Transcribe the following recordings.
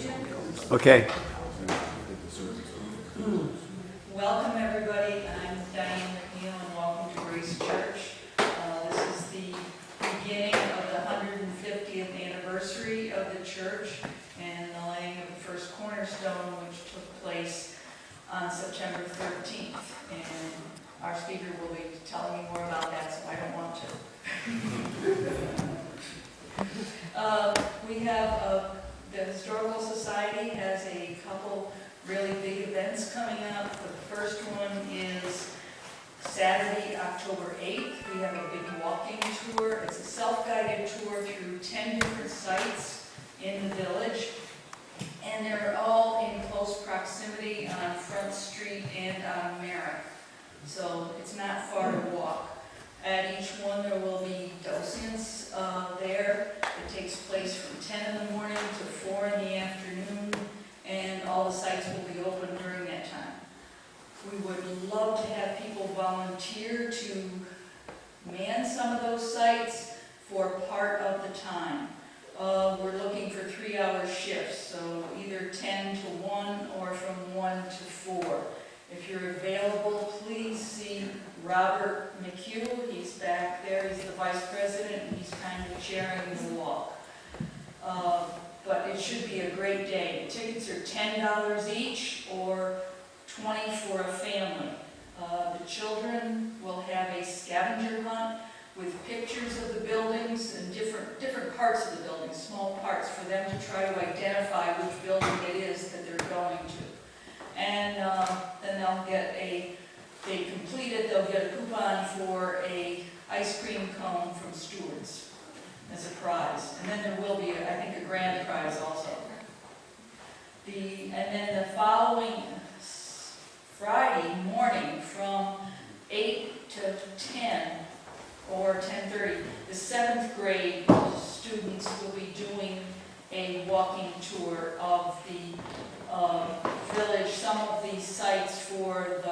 Okay. Welcome everybody, I'm Diane McNeil and welcome to Grace Church. This is the beginning of the 150th anniversary of the church and the laying of the first cornerstone, which took place on September 13th. And our speaker will be telling you more about that, so I don't want to. We have the Historical Society has a couple really big events coming up. The first one is Saturday, October 8th. We have a big walking tour. It's a self-guided tour through 10 different sites in the village. And they're all in close proximity on Front Street and on Merrick. So it's not far to walk. At each one there will be docents there. It takes place from 10 in the morning to 4 in the afternoon, and all the sites will be open during that time. We would love to have people volunteer to man some of those sites for part of the time. We're looking for 3-hour shifts, so either 10 to 1 or from 1 to 4. If you're available, please see Robert McHugh. He's back there. He's the vice president, and he's kind of chairing the walk. But it should be a great day. The tickets are $10 each or $20 for a family. The children will have a scavenger hunt with pictures of the buildings and different parts of the building, small parts, for them to try to identify which building it is that they're going to. And then they'll get they complete it, they'll get a coupon for a ice cream cone from Stewart's as a prize. And then there will be, I think, a grand prize also. And then the following Friday morning from 8 to 10 or 10:30, the 7th grade students will be doing a walking tour of the village, some of the sites for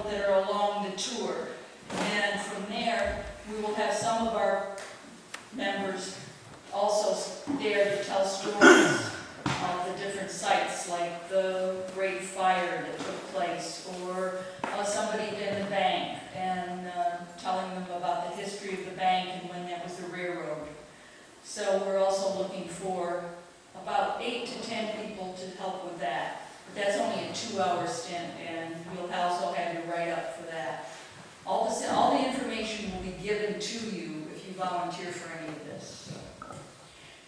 that are along the tour. And from there, we will have some of our members also there to tell stories of the different sites, like the great fire that took place, or somebody in the bank, and telling them about the history of the bank and when that was the railroad. So we're also looking for about 8 to 10 people to help with that. But that's only a 2-hour stint, and we'll also have you write up for that. All the information will be given to you if you volunteer for any of this.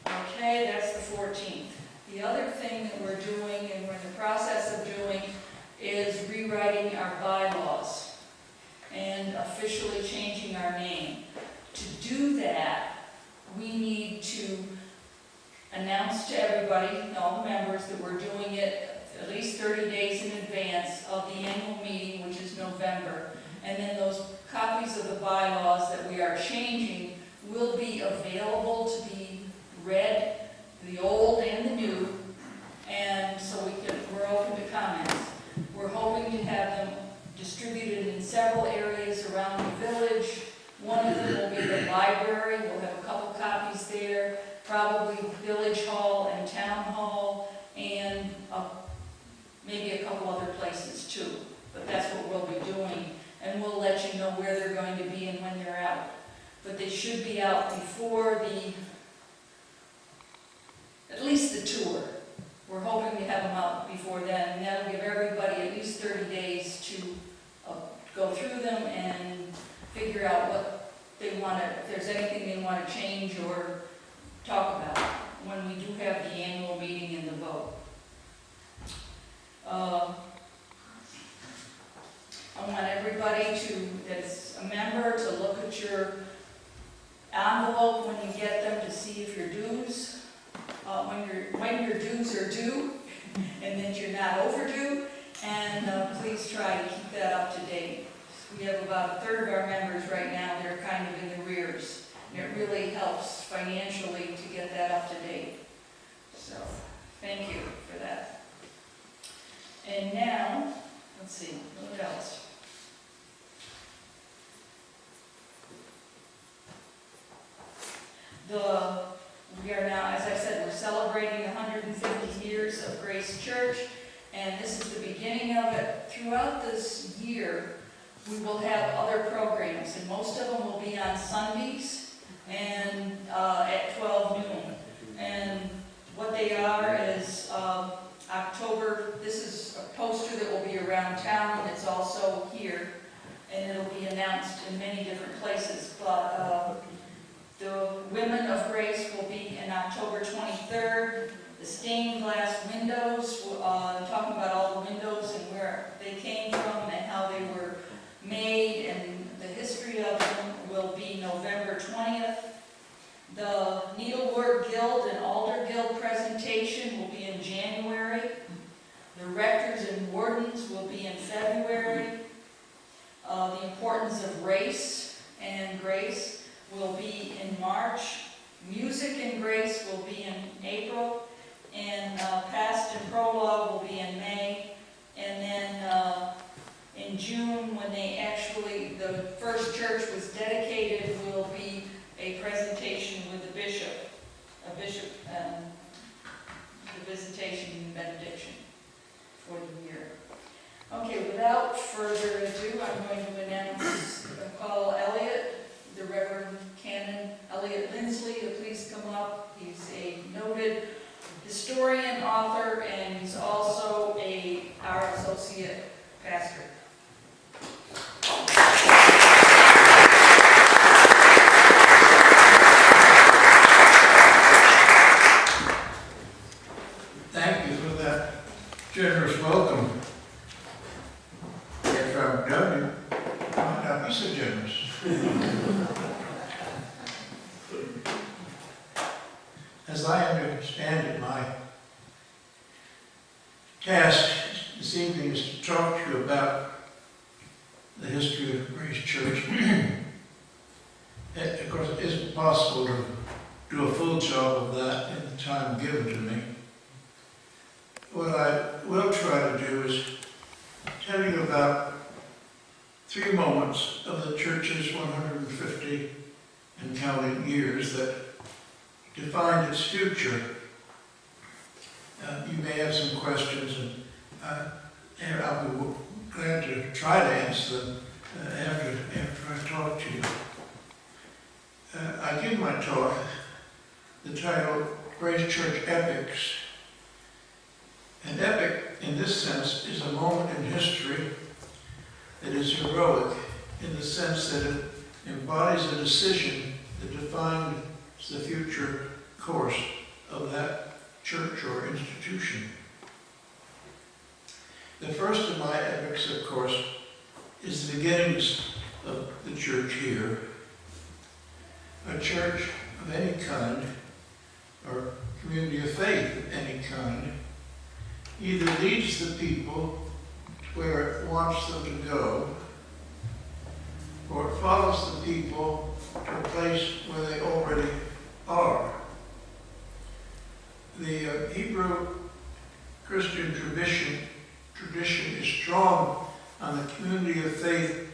Okay, that's the 14th. The other thing that we're doing, and we're in the process of doing, is rewriting our bylaws and officially changing our name. To do that, we need to announce to everybody, all the members, that we're doing it at least 30 days in advance of the annual meeting, which is November. And then those copies of the bylaws that we are changing will be available to be read, the old and the new, and so we're open to comments. We're hoping to have them distributed in several areas around the village. One of them will be the library. We'll have a couple copies there, probably Village Hall and Town Hall, and maybe a couple other places too. But that's what we'll be doing, and we'll let you know where they're going to be and when they're out. But they should be out before at least the tour. We're hoping to have them out before then, and that'll give everybody at least 30 days to go through them and figure out what they want to, if there's anything they want to change or talk about when we do have the annual meeting and the vote. I want everybody that's a member to look at your envelope when you get them to see if your dues, when your dues are due, and that you're not overdue, and please try to keep that up to date. We have about 1/3 of our members right now that are kind of in the rears, and it really helps financially to get that up to date. So, thank you for that. And now, let's see, what else? We are now, as I said, we're celebrating beginning of it, throughout this year, we will have other programs, and most of them will be on Sundays and at 12 noon. And what they are is October, this is a poster that will be around town, and it's also here, and it'll be announced in many different places. But the Women of Grace will be in October 23rd. The stained glass windows, talking about all the windows and where they came from and how they were made and the history of them, will be November 20th. The Needlework Guild and Alder Guild presentation will be in January. The Rectors and Wardens will be in February. The importance of race and grace will be in March. Music and grace will be in April. And Past and Prologue will be in May. And then in June, when the first church was dedicated, will be a presentation with the bishop, the visitation and benediction for the year. Okay, without further ado, I'm going to call Elliott, the Reverend Canon Elliott Lindsley, to please come up. He's a noted historian, author, and he's also our associate pastor. Thank you for that generous welcome. After I've done you, I might not be so generous. As I understand it, my task this evening is to talk to you about the history of Grace Church. Of course, it isn't possible to do a full job of that in the time given to me. What I will try to do is tell you about 3 moments of the church's 150 and counting years that defined its future. You may have some questions, and I'll be glad to try to answer them after I talk to you. I give my talk the title Grace Church Epics. An epic, in this sense, is a moment in history that is heroic in the sense that it embodies a decision that defined the future course of that church or institution. The first of my epics, of course, is the beginnings of the church here. A church of any kind, or community of faith of any kind, either leads the people to where it wants them to go, or it follows the people to a place where they already are. The Hebrew Christian tradition is strong on the community of faith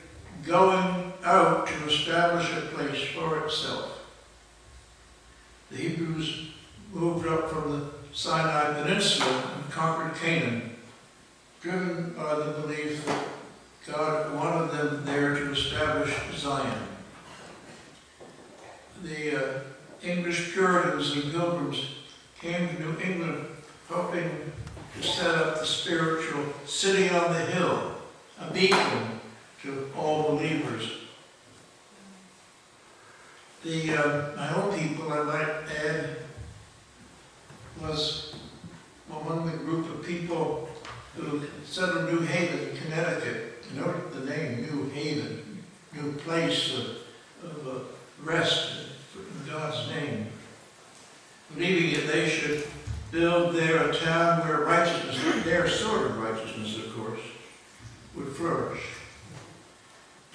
going out to establish a place for itself. The Hebrews moved up from the Sinai Peninsula and conquered Canaan, driven by the belief that God wanted them there to establish Zion. The English Puritans and Pilgrims came to New England hoping to set up the spiritual city on the hill, a beacon to all believers. My own people, I might add, was among the group of people who settled New Haven, Connecticut. Note the name, New Haven, new place of rest in God's name. Believing that they should build there a town where righteousness, their sort of righteousness, of course, would flourish.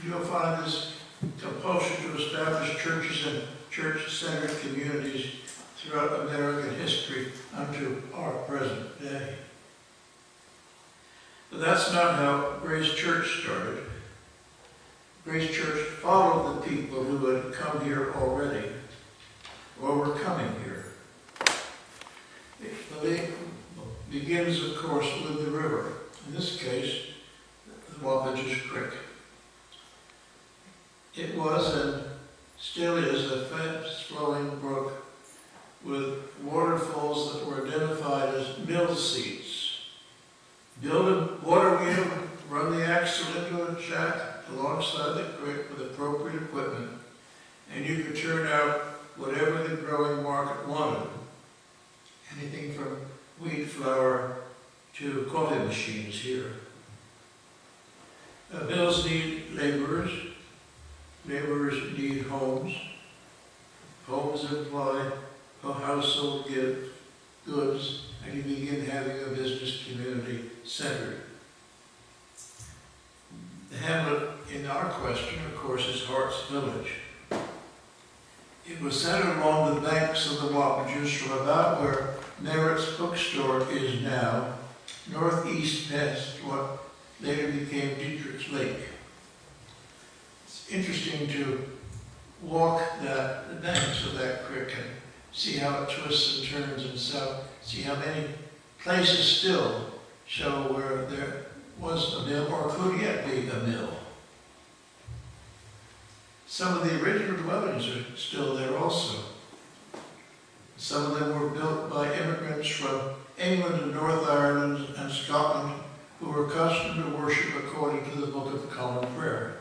You'll find this compulsion to establish churches and church-centered communities throughout American history unto our present day. But that's not how Grace Church started. Grace Church followed the people who had come here already, or were coming here. It begins, of course, with the river. in this case, the Wapages Creek. It was and still is a fast-flowing brook with waterfalls that were identified as mill seats. Build a water wheel, run the axle into a shack alongside the creek with appropriate equipment, and you could turn out whatever the growing market wanted. Anything from wheat flour to coffee machines here. Mills need laborers. Laborers need homes. Homes imply household goods, and you begin having a business community centered. The hamlet in our question, of course, is Hart's Village. It was centered along the banks of the Wapages from about where Merritt's bookstore is now, northeast past what later became Dietrich's Lake. It's interesting to walk the banks of that creek and see how it twists and turns and see how many places still show where there was a mill or could yet be a mill. Some of the original dwellings are still there also. Some of them were built by immigrants from England and North Ireland and Scotland who were accustomed to worship according to the Book of Common Prayer.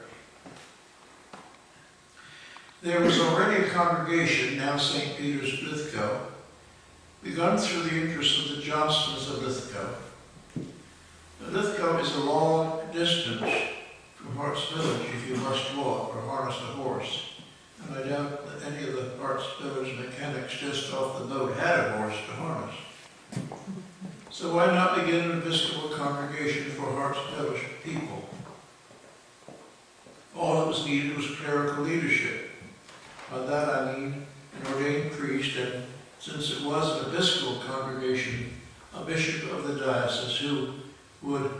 There was already a congregation, now St. Peter's, Lithgow, begun through the interest of the Johnstons of Lithgow. Lithgow is a long distance from Hart's Village if you must walk or harness a horse. And I doubt that any of the Hart's Village mechanics just off the boat had a horse to harness. So why not begin an Episcopal congregation for Hart's Village people? All that was needed was clerical leadership. By that I mean an ordained priest, and since it was an Episcopal congregation, a bishop of the diocese who would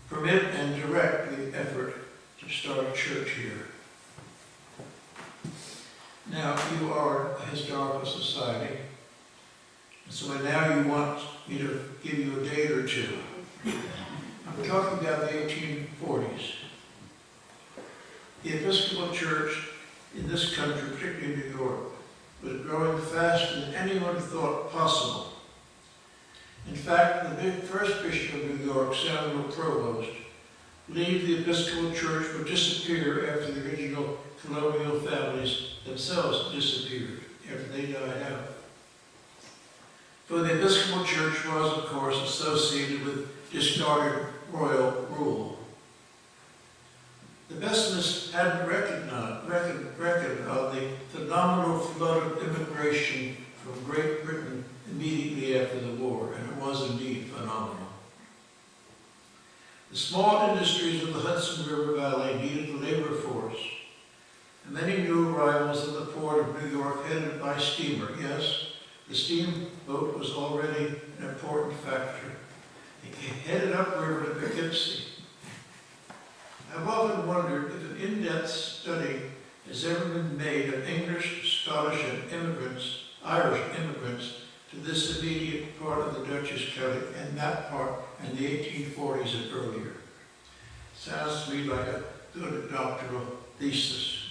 permit and direct the effort to start a church here. Now, you are a historical society, so now you want me to give you a date or two. I'm talking about the 1840s. The Episcopal Church in this country, particularly in New York, was growing faster than anyone thought possible. In fact, the first Bishop of New York, Samuel Provost, believed the Episcopal Church would disappear after the original colonial families themselves disappeared, after they died out. For the Episcopal Church was, of course, associated with discarded royal rule. The pessimists hadn't reckoned on the phenomenal flood of immigration from Great Britain immediately after the war, and it was indeed phenomenal. The small industries of the Hudson River Valley needed a labor force, and many new arrivals at the port of New York headed by steamer. Yes, the steamboat was already an important factor. They headed upriver to Poughkeepsie. I've often wondered if an in-depth study has ever been made of English, Scottish, and Irish immigrants to this immediate part of the Dutchess County and that part in the 1840s and earlier. Sounds to me like a good doctoral thesis.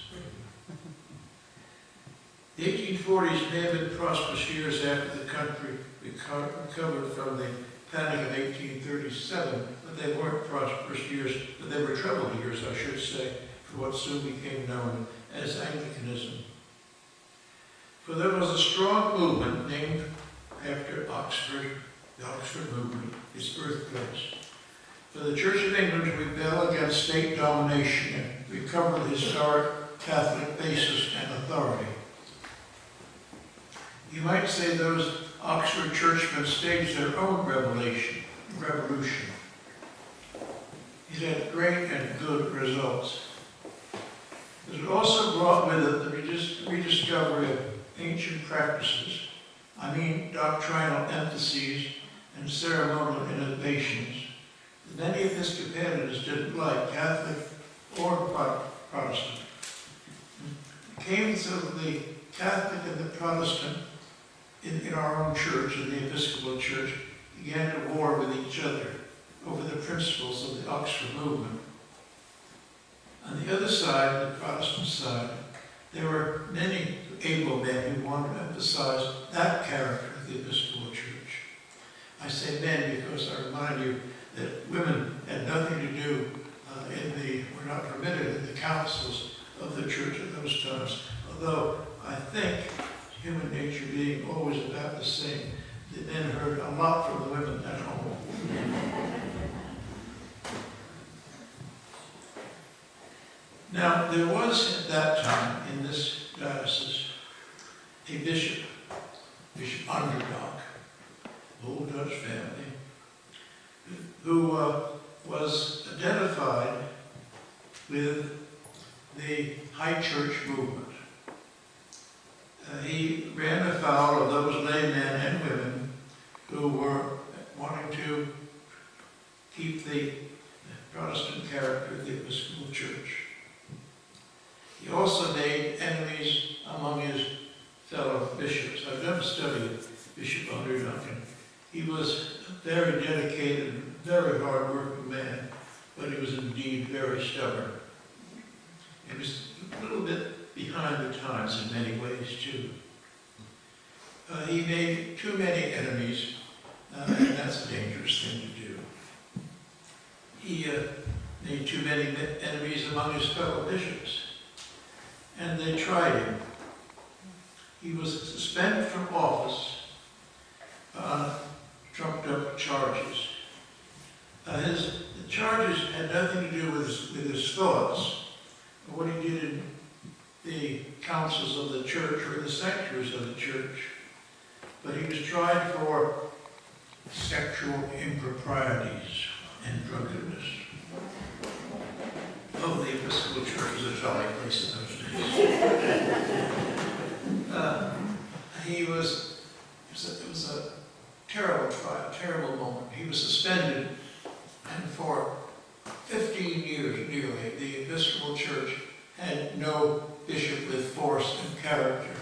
The 1840s may have been prosperous years after the country recovered from the Panic of 1837, but they weren't prosperous years, but they were troubled years, I should say, for what soon became known as Anglicanism. For there was a strong movement named after Oxford, the Oxford movement, its birthplace, for the Church of England to rebel against state domination and recover the historic Catholic basis and authority. You might say those Oxford churchmen staged their own revolution. It had great and good results. It also brought with it the rediscovery of ancient practices, I mean doctrinal emphases and ceremonial innovations that many Episcopalians didn't like, Catholic or Protestant. It came through the Catholic and the Protestant in our own church, in the Episcopal Church, began to war with each other over the principles of the Oxford movement. On the other side, the Protestant side, there were many able men who wanted to emphasize that character of the Episcopal Church. I say men because I remind you that women had nothing to do were not permitted in the councils of the church at those times. Although I think, human nature being always about the same, the men heard a lot from the women at home. Now, there was at that time in this diocese a bishop, Bishop Underdog, old Dutch family, who was identified with the High Church movement. He ran afoul of those laymen and women who were wanting to keep the Protestant character of the Episcopal Church. He also made enemies among his fellow bishops. I've done a study of Bishop Underdog. He was a very dedicated, very hard-working man, but he was indeed very stubborn. He was a little bit behind the times in many ways, too. He made too many enemies, and that's a dangerous thing to do. He made too many enemies among his fellow bishops, and they tried him. He was suspended from office on trumped-up charges. The charges had nothing to do with his thoughts, or what he did in the councils of the church or in the sanctuaries of the church. But he was tried for sexual improprieties and drunkenness. Oh, the Episcopal Church was a jolly place in those days. It was a terrible trial, terrible moment. He was suspended, and for 15 years nearly, the Episcopal Church had no bishop with force and character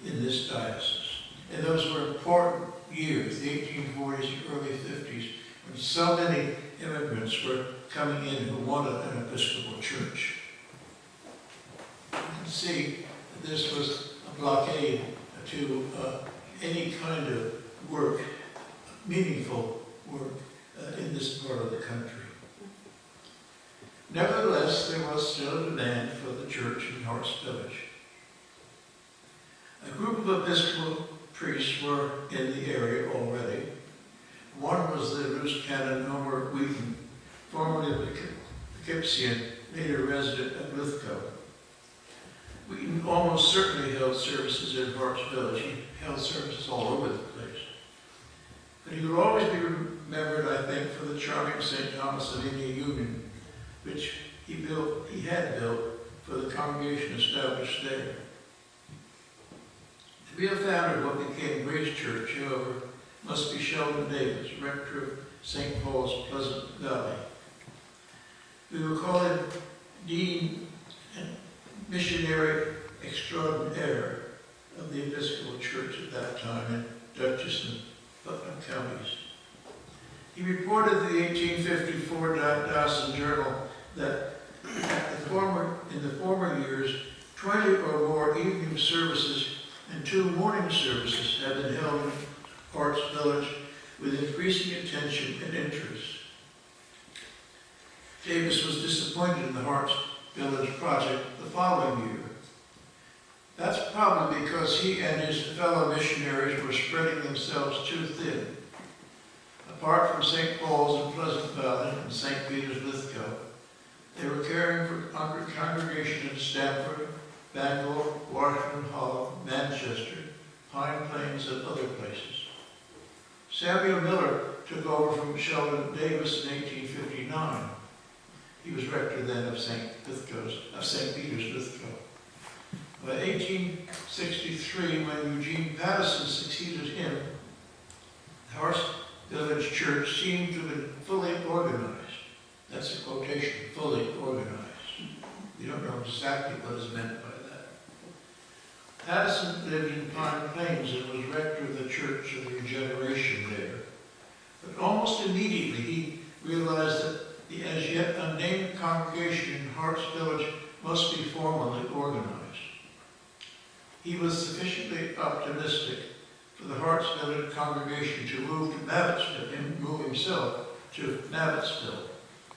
in this diocese. And those were important years, the 1840s and early 50s, when so many immigrants were coming in who wanted an Episcopal Church. You can see that this was a blockade to any kind of work, meaningful work in this part of the country. Nevertheless, there was still a demand for the church in Harts Village. A group of Episcopal priests were in the area already. One was the Loose Canon Homer Wheaton, formerly of Poughkeepsie, later resident of Lithgow. Wheaton almost certainly held services in Harts Village. He held services all over the place. But he will always be remembered, I think, for the charming St. Thomas of India Union, which he had built for the congregation established there. To be a founder of what became Grace Church, however, must be Sheldon Davis, rector of St. Paul's, Pleasant Valley. We will call him Dean and Missionary Extraordinaire of the Episcopal Church at that time in Dutchess and Putnam counties. He reported to the 1854 Diocesan Journal that in the former years, 20 or more evening services and 2 morning services have been held in Harts Village with increasing attention and interest. Davis was disappointed in the Harts Village project the following year. That's probably because he and his fellow missionaries were spreading themselves too thin. Apart from St. Paul's in Pleasant Valley and St. Peter's Lithgow, they were caring for congregation in Stamford, Bangor, Washington Hollow, Manchester, Pine Plains, and other places. Samuel Miller took over from Sheldon Davis in 1859. He was rector then of St. Peter's Lithgow. By 1863, when Eugene Pattison succeeded him, the Harts Village Church seemed to have been fully organized. That's a quotation, fully organized. We don't know exactly what is meant by that. Pattison lived in Pine Plains and was rector of the Church of the Regeneration there. But almost immediately he realized that the as yet unnamed congregation in Harts Village must be formally organized. He was sufficiently optimistic for the Harts Village congregation to move to Mabbittsville, and move himself to Mabbittsville.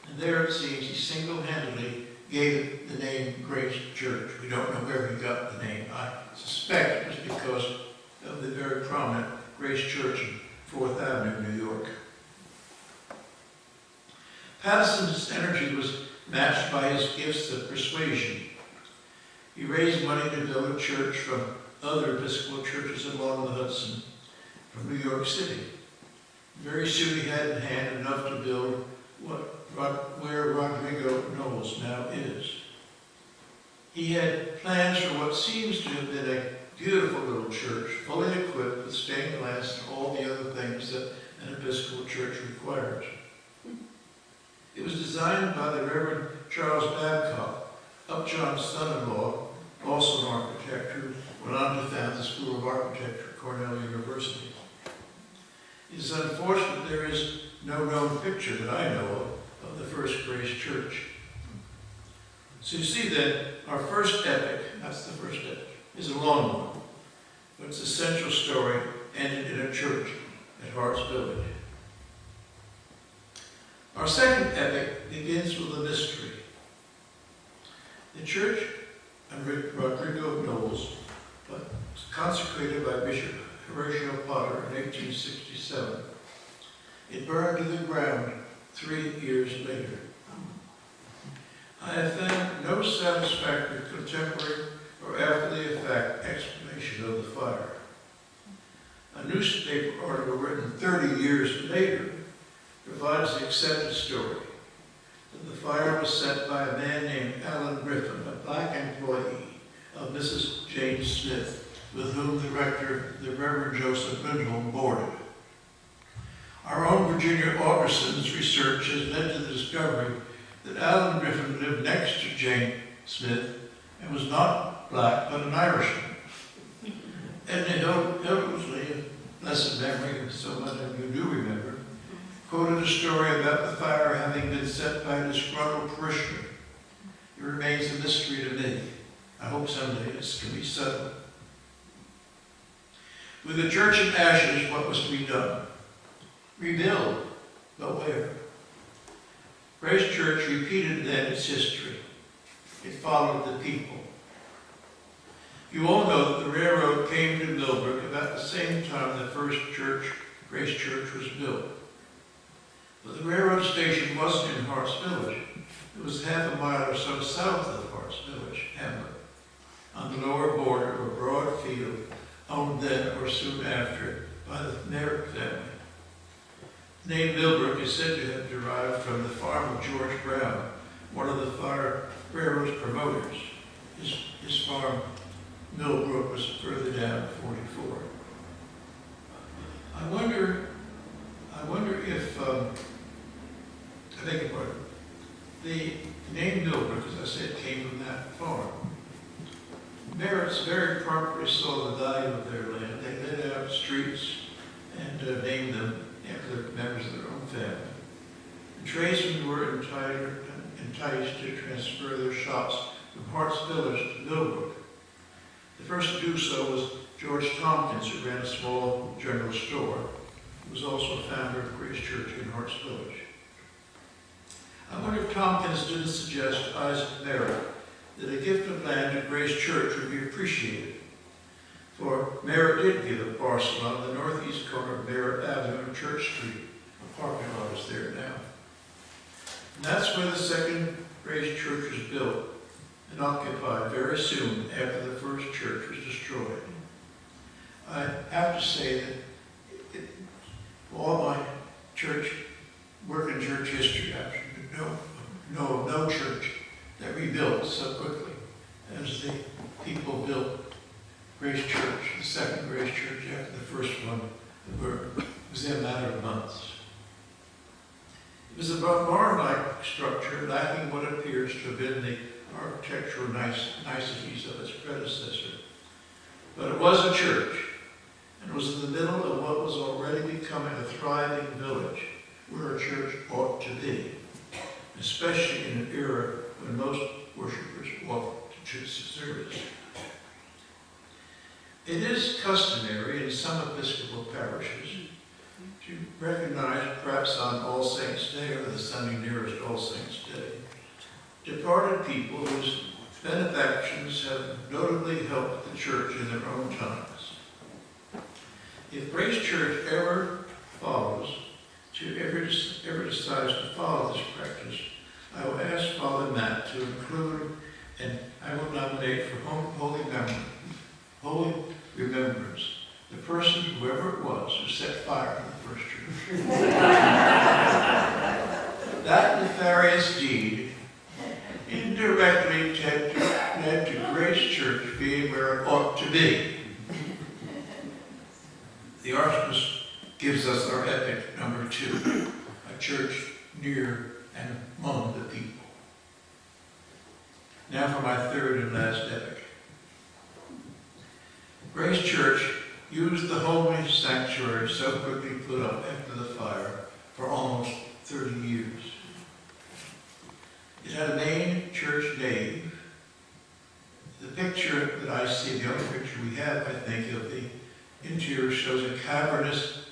And there it seems he single-handedly gave it the name Grace Church. We don't know where he got the name. I suspect it was because of the very prominent Grace Church in 4th Avenue, New York. Patterson's energy was matched by his gifts of persuasion. He raised money to build a church from other Episcopal churches along the Hudson from New York City. Very soon he had in hand enough to build where Rodrigo Knowles now is. He had plans for what seems to have been a beautiful little church, fully equipped with stained glass and all the other things that an Episcopal church requires. It was designed by the Reverend Charles Babcock, Upjohn's son-in-law, also an architect who went on to found the School of Architecture at Cornell University. It is unfortunate there is no known picture that I know of the first Grace Church. So you see that our first epic, that's the first epic, is a long one, but its essential story ended in a church at Harts Village. Our second epic begins with a mystery. The church under Rodrigo Knowles was consecrated by Bishop Horatio Potter in 1867. It burned to the ground 3 years later. I have found no satisfactory contemporary or after-the-effect explanation of the fire. A newspaper article written 30 years later provides the accepted story that the fire was set by a man named Alan Griffin, a black employee of Mrs. Jane Smith, with whom the rector, the Reverend Joseph Lindholm, boarded. Our own Virginia Augustin's research has led to the discovery that Alan Griffin lived next to Jane Smith and was not black, but an Irishman. Edna Hildsley, of blessed memory, and so much of you do remember, quoted a story about the fire having been set by a disgruntled parishioner. It remains a mystery to me. I hope someday this can be settled. With the church in ashes, what was to be done? Rebuild, but where? Grace Church repeated then its history. It followed the people. You all know that the railroad came to Millbrook about the same time the first church, Grace Church, was built. But the railroad station wasn't in Harts Village. It was half a mile or so south of Harts Village, Hamlet, on the lower border of a broad field owned then or soon after by the Merritt family. The name Millbrook is said to have derived from the farm of George Brown, one of the railroad's promoters. His farm, Millbrook, was further down 44. I wonder if, I beg your pardon, the name Millbrook, as I said, came from that farm. Merritts very properly saw the value of their land. They laid out streets and named them after members of their own family. The tradesmen were enticed to transfer their shops from Harts Village to Millbrook. The first to do so was George Tompkins, who ran a small general store. He was also a founder of Grace Church in Harts Village. I wonder if Tompkins didn't suggest to Isaac Merritt that a gift of land to Grace Church would be appreciated. For Merritt did give a parcel on the northeast corner of Merritt Avenue and Church Street. A parking lot is there now. And that's where the second Grace Church was built and occupied very soon after the first church was destroyed. I have to say that all my work in church history, I know of no church that rebuilt so quickly as the people built Grace Church, the second Grace Church after the first one was in a matter of months. It was a barn-like structure lacking what appears to have been the architectural niceties of its predecessor. But it was a church, and it was in the middle of what was already becoming a thriving village where a church ought to be, especially in an era when most worshipers walk to church service. It is customary in some Episcopal parishes to recognize, perhaps on All Saints' Day or the Sunday nearest All Saints' Day, departed people whose benefactions have notably helped the church in their own times. If Grace Church ever decides to follow this practice, I will ask Father Matt to include, and I will nominate for holy remembrance, the person, whoever it was, who set fire to the first church. That nefarious deed indirectly led to Grace Church being where it ought to be. The Archbishop gives us our epic number 2, a church near and among the people. Now for my third and last epic. Grace Church used the homely sanctuary so quickly put up after the fire for almost 30 years. It had a main church nave. The picture that I see, the only picture we have, I think, of the interior shows a cavernous,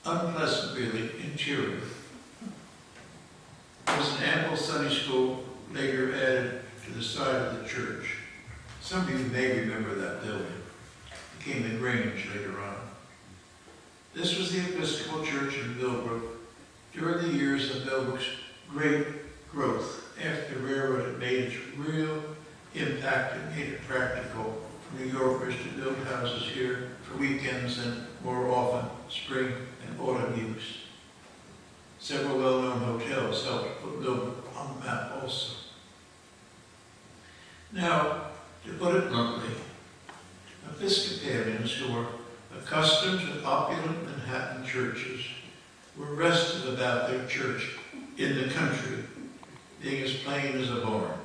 unpleasant really, interior. There was an ample Sunday school later added to the side of the church. Some of you may remember that building. It became the Grange later on. This was the Episcopal Church in Millbrook during the years of Millbrook's great growth after the railroad had made its real impact and made it practical for New Yorkers to build houses here for weekends and more often spring and autumn use. Several well-known hotels helped put Millbrook on the map also. Now, to put it bluntly, Episcopalians who were accustomed to opulent Manhattan churches were restive about their church in the country being as plain as a barn.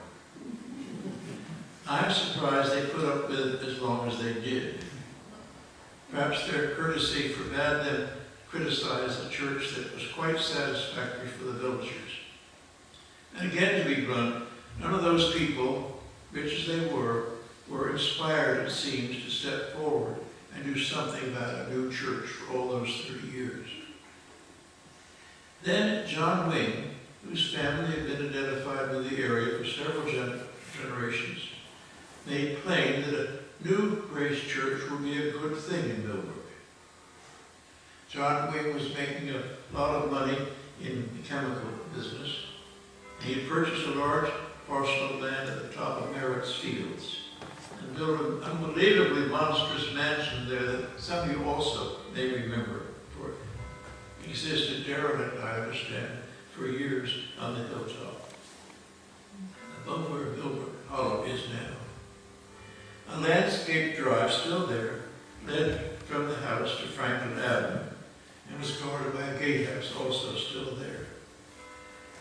I'm surprised they put up with it as long as they did. Perhaps their courtesy forbade them criticize a church that was quite satisfactory for the villagers. And again, to be blunt, none of those people, rich as they were inspired, it seems, to step forward and do something about a new church for all those 30 years. Then John Wing, whose family had been identified with the area for several generations, made plain that a new Grace Church would be a good thing in Millbrook. John Wing was making a lot of money in the chemical business. He had purchased a large parcel of land at the top of Merritt's Fields and built an unbelievably monstrous mansion there that some of you also may remember, for it existed derelict, I understand, for years on the hilltop, above where Millbrook Hollow is now. A landscape drive, still there, led from the house to Franklin Avenue and was guarded by a gatehouse, also still there.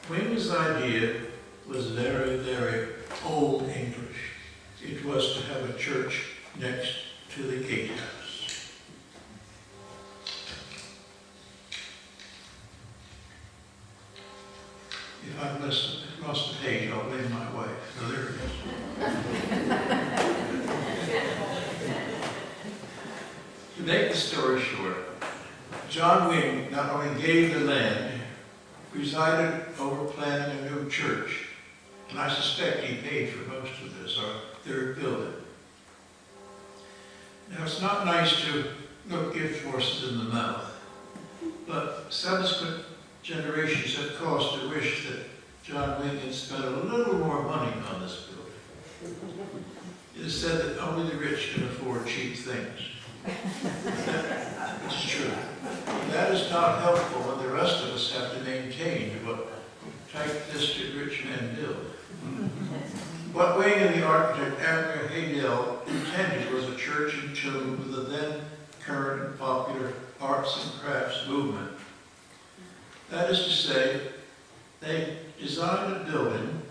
Wing's idea was very, very old English. It was to have a church next to the gatehouse. If I've lost a page, I'll blame my wife. So there it is. To make the story short, John Wing not only gave the land, presided over planning a new church, and I suspect he paid for most of this, our third building. Now, it's not nice to look gift horses in the mouth, but subsequent generations have cause to wish that John Wing had spent a little more money on this building. It is said that only the rich can afford cheap things. It's true. That is not helpful when the rest of us have to maintain what tight-fisted rich men build. What Wing and the architect Abner Haydel intended was a church in tune with the then current and popular arts and crafts movement. That is to say, they designed a building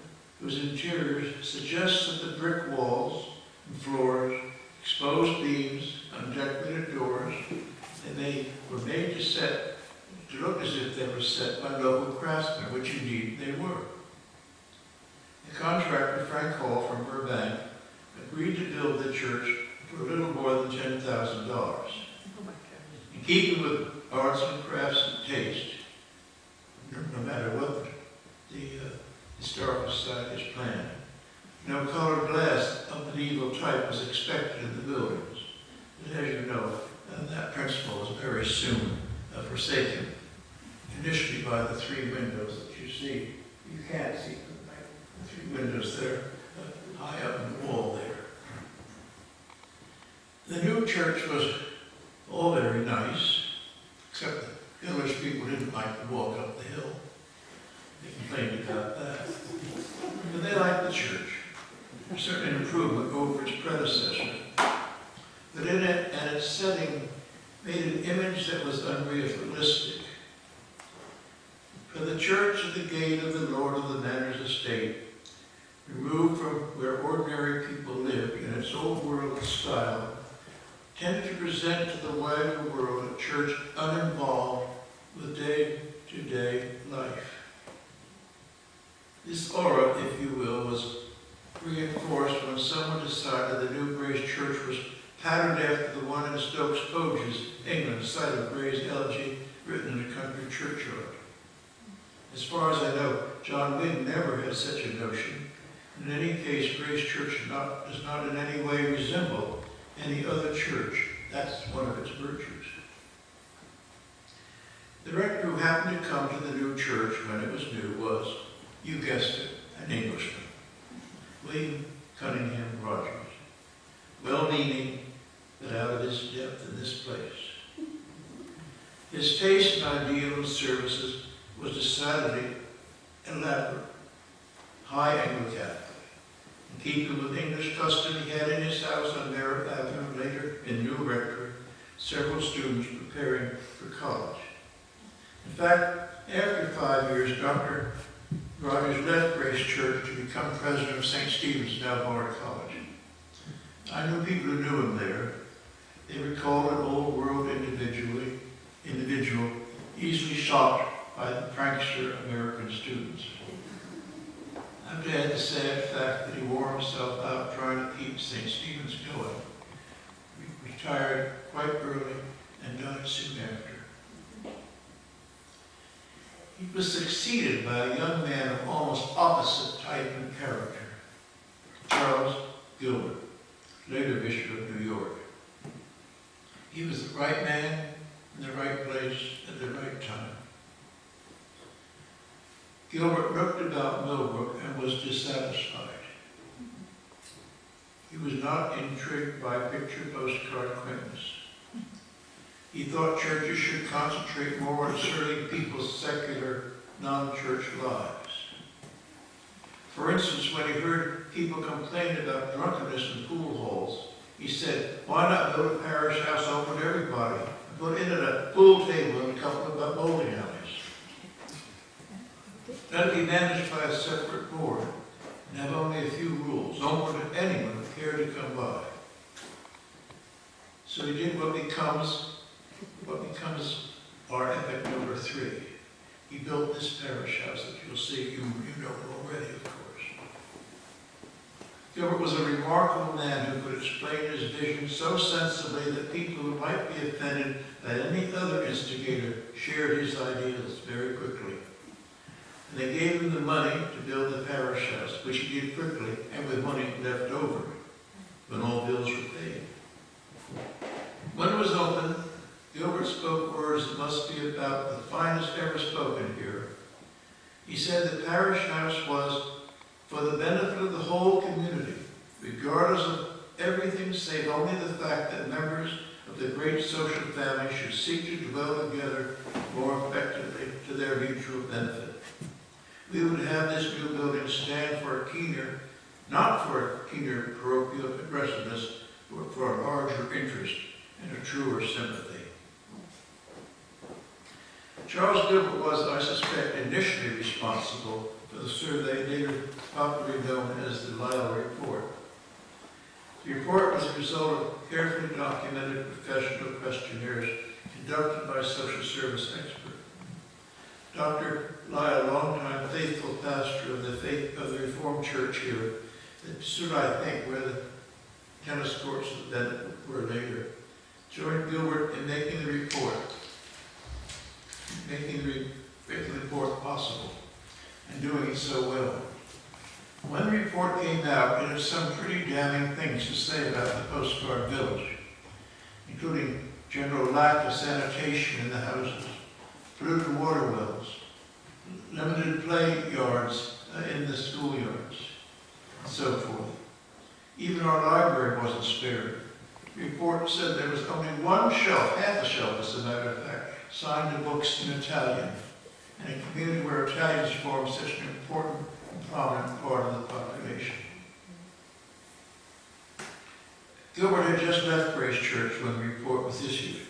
whose interior suggests that the brick walls and floors, exposed beams, undecorated doors, they made cars. In keeping with arts and crafts and taste, no matter what the Historical Society's plan, no colored glass of medieval type was expected in the buildings. But as you know, that principle was very soon forsaken, initially by the three windows that you see. You can't see the three windows there, high up in the wall there. The new church was all very nice, except the village people didn't like to walk up the hill. They complained about that. But they liked the church. Certainly an improvement over its predecessor. But in it and its setting made an image that was unrealistic. For the church at the gate of the Lord of the Manor's estate, removed from where ordinary people lived in its old world style, tended to present to the wider world a church uninvolved with day-to-day life. This aura, if you will, was reinforced when someone decided the new Grace Church was patterned after the one in Stokes Poges, England, site of Gray's elegy written in a country churchyard. As far as I know, John Wynne never had such a notion. In any case, Grace Church does not in any way resemble any other church. That's one of its virtues. The rector who happened to come to the new church when it was new was, you guessed it, an Englishman, William Cunningham Rogers, well-meaning, but out of his depth in this place. His taste and ideal in services was decidedly elaborate, high Anglo-Catholic. In keeping with English custom, he had in his house on Merritt Avenue, later in New Rectory, several students preparing for college. In fact, after 5 years, Dr. Rogers left Grace Church to become president of St. Stephen's, now Bard College. I knew people who knew him there. They recalled an old world individual, easily shocked by the prankster American students. I'm to add the sad fact that he wore himself out trying to keep St. Stephen's going. He retired quite early and died soon after. He was succeeded by a young man of almost opposite type and character, Charles Gilbert, later Bishop of New York. He was the right man in the right place at the right time. Gilbert looked about Millbrook and was dissatisfied. He was not intrigued by picture postcard acquaintance. He thought churches should concentrate more on serving people's secular, non-church lives. For instance, when he heard people complain about drunkenness in pool halls, he said, why not build a parish house open to everybody and put in a pool table and a couple of bowling alleys? Let it be managed by a separate board and have only a few rules, no more than anyone would care to come by. So he did what becomes our epic number 3. He built this parish house that you'll see, you know it already, of course. Gilbert was a remarkable man who could explain his vision so sensibly that people who might be offended by any other instigator shared his ideas very quickly. And they gave him the money to build the parish house, which he did quickly and with money left over when all bills were paid. When it was open, Gilbert spoke words that must be about the finest ever spoken here. He said the parish house was for the benefit of the whole community, regardless of everything save only the fact that members of the great social family should seek to dwell together more effectively to their mutual benefit. We would have this new building stand for a keener, not for a keener parochial aggressiveness, but for a larger interest and a truer sympathy. Charles Gilbert was, I suspect, initially responsible for the survey later popularly known as the Lyle Report. The report was the result of carefully documented professional questionnaires conducted by a social service expert. Dr. Lyle, a longtime faithful pastor of the Reformed Church here, that stood, I think, where the tennis courts that were later, joined Gilbert in making the report, making the report possible, and doing it so well. When the report came out, it had some pretty damning things to say about the postcard village, including general lack of sanitation in the houses, polluted water wells, limited play yards in the schoolyards, and so forth. Even our library wasn't spared. The report said there was only one shelf, half a shelf as a matter of fact, signed to books in Italian, in a community where Italians form such an important and prominent part of the population. Gilbert had just left Grace Church when the report was issued.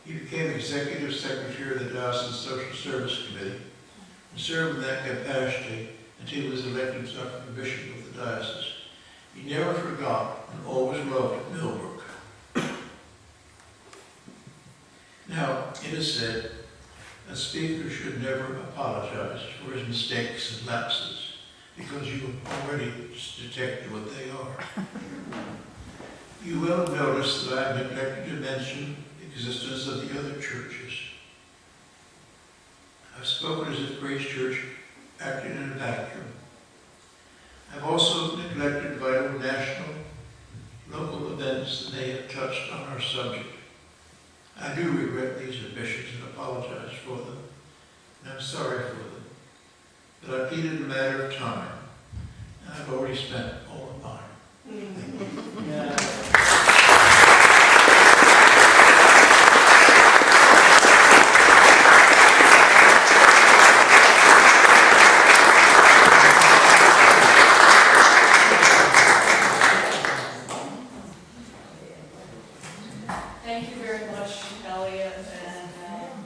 He became executive secretary of the Diocesan Social Service Committee and served in that capacity until he was elected suffragan bishop of the diocese. He never forgot and always loved Millbrook. Now, it is said a speaker should never apologize for his mistakes and lapses because you have already detected what they are. You will have noticed that I have neglected to mention the existence of the other churches. I've spoken as if Grace Church acted in a vacuum. I've also neglected vital national, local events that may have touched on our subject. I do regret these omissions and apologize for them, and I'm sorry for them. But I pleaded a matter of time, and I've already spent all of mine. Thank you. Thank you very much, Elliott, and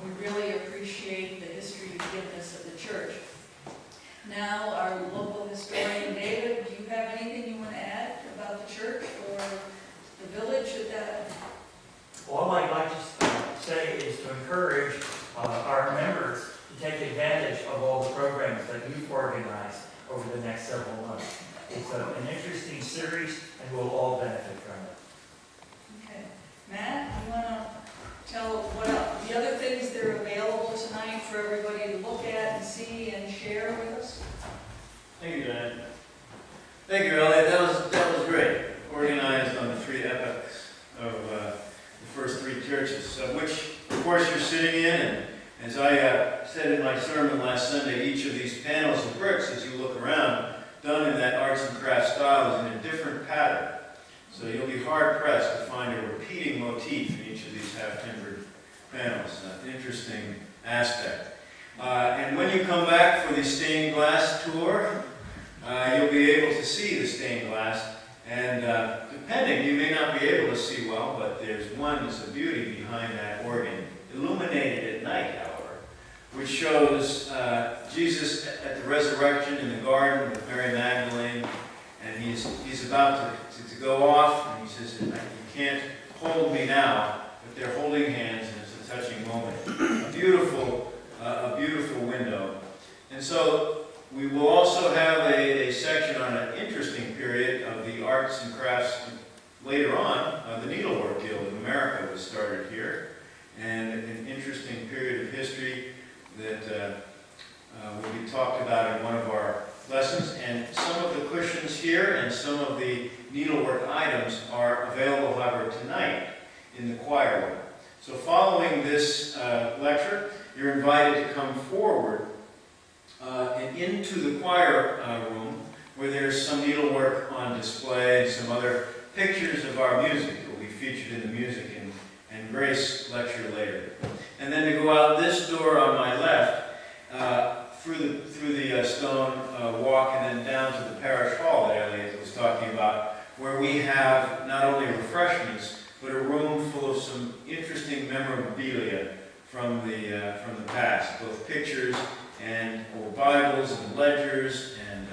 we really appreciate the history and goodness of the church. Now, our local historian, David, do you have anything you want to add about the church or the village? All I'd like to say is to encourage our members to take advantage of all the programs that you've organized over the next several months. It's an interesting series, and we'll all benefit from it. Okay. Matt, you want to tell what else, the other things that are available tonight for everybody to look at and see and share with us? Thank you, Diane. Thank you, Elliott. That was great. Organized on the three epochs of the first three churches, of which, of course, you're sitting in. And as I said in my sermon last Sunday, each of these panels of bricks, as you look around, done in that arts and crafts style, is in a different pattern. So you'll be hard-pressed to find a repeating motif in each of these half-timbered panels. An interesting aspect. And when you come back for the stained glass tour, you'll be able to see the stained glass. And depending, you may not be able to see well, but there's a beauty behind that organ, illuminated at night, however, which shows Jesus at the resurrection in the garden with Mary Magdalene. And he's about to go off, and he says, "You can't hold me now," but they're holding hands, and it's a touching moment. A beautiful window. And so we will also have a section on an interesting period of the arts and crafts later on. The Needlework Guild of America was started here, and an interesting period of history that will be talked about in one of our lessons. And some of the cushions here and some of the needlework items are available, however, tonight in the choir room. So following this lecture, you're invited to come forward and into the choir room, where there's some needlework on display and some other pictures of our music that will be featured in the music and Grace lecture later. And then to go out this door on my left, through the stone walk, and then down to the parish hall that Elliott was talking about, where we have not only refreshments, but a room full of some interesting memorabilia from the past, both pictures and old Bibles and ledgers and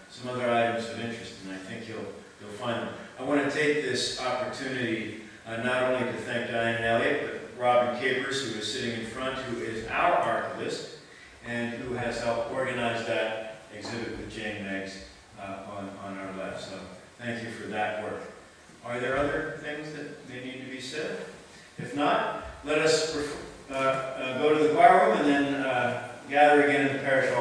some other items of interest, and I think you'll find them. I want to take this opportunity not only to thank Diane and Elliott, but Robin Capers, who is sitting in front, who is our archivist, and who has helped organize that exhibit with Jane Meggs on our left. So thank you for that work. Are there other things that may need to be said? If not, let us go to the choir room and then gather again in the parish hall